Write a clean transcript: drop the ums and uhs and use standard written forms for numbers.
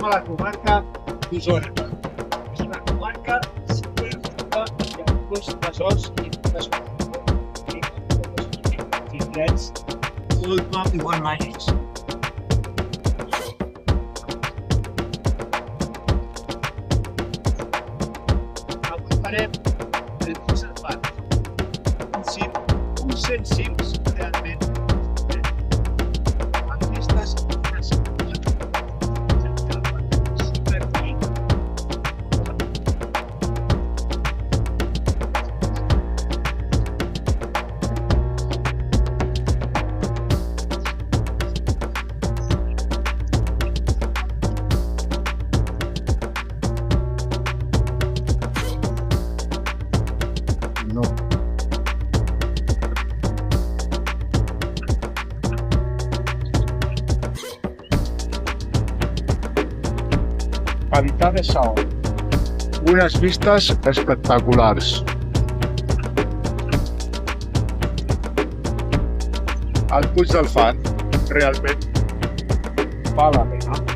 estem a la comarca d'Osona. És una comarca superrica i amb molts tresors i moltes indrets molt igualmaris. Avui farem el Puig del Far, uns 100 cims realment amb vistes No. Habitat de Sau. Unes vistes espectaculars. El Puig del Far realment val la pena.